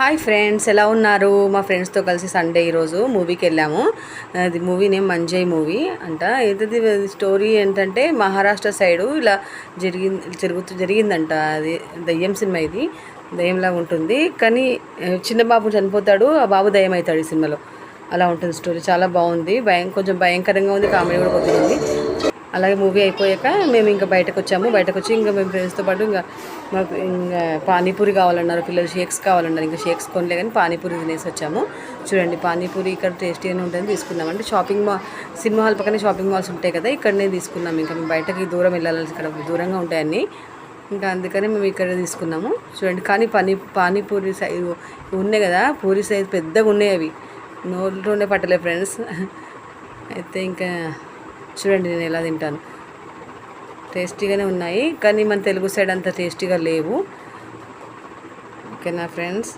Hi friends, ఎలా ఉన్నారు? మా ఫ్రెండ్స్తో కలిసి సండే ఈరోజు మూవీకి వెళ్ళాము. అది మూవీ నేమ్ మంజయ్ మూవీ అంట. ఏదది స్టోరీ ఏంటంటే మహారాష్ట్ర సైడు ఇలా జరిగిందంట. అది దయ్యం సినిమా. ఇది దయ్యంలా ఉంటుంది, కానీ చిన్న బాబు చనిపోతాడు, ఆ బాబు దయ్యం అవుతాడు ఈ సినిమాలో. అలా ఉంటుంది స్టోరీ. చాలా బాగుంది, కొంచెం భయంకరంగా ఉంది, కామెడీ కూడా కొద్దిగా ఉంది. అలాగే మూవీ అయిపోయాక మేము ఇంకా బయటకు వచ్చి ఇంకా మేము ఫ్రెండ్స్తో పాటు మాకు ఇంకా పానీపూరి కావాలన్నారు పిల్లలు, షేక్స్ కావాలన్నారు. ఇంకా షేక్స్ కొనలే కానీ పానీపూరి తినేసి వచ్చాము. చూడండి, పానీపూరి ఇక్కడ టేస్టీగానే ఉంటుంది, తీసుకున్నామంటే సినిమా హాల్ పక్కనే షాపింగ్ మాల్స్ ఉంటాయి కదా, ఇక్కడనే తీసుకున్నాము. ఇంకా మేము బయటకి దూరం వెళ్ళాలి, ఇక్కడ దూరంగా ఉంటాయి అన్నీ, ఇంకా అందుకని మేము ఇక్కడ తీసుకున్నాము. చూడండి, కానీ పానీపూరి సైజు ఉన్నాయి కదా, పూరి సైజు పెద్దగా ఉన్నాయి, అవి నోట్లోనే పట్టలే ఫ్రెండ్స్. అయితే ఇంకా చూడండి నేను ఎలా తింటాను. టేస్టీగానే ఉన్నాయి, కానీ మన తెలుగు సైడ్ అంత టేస్టీగా లేవు. ఓకేనా ఫ్రెండ్స్?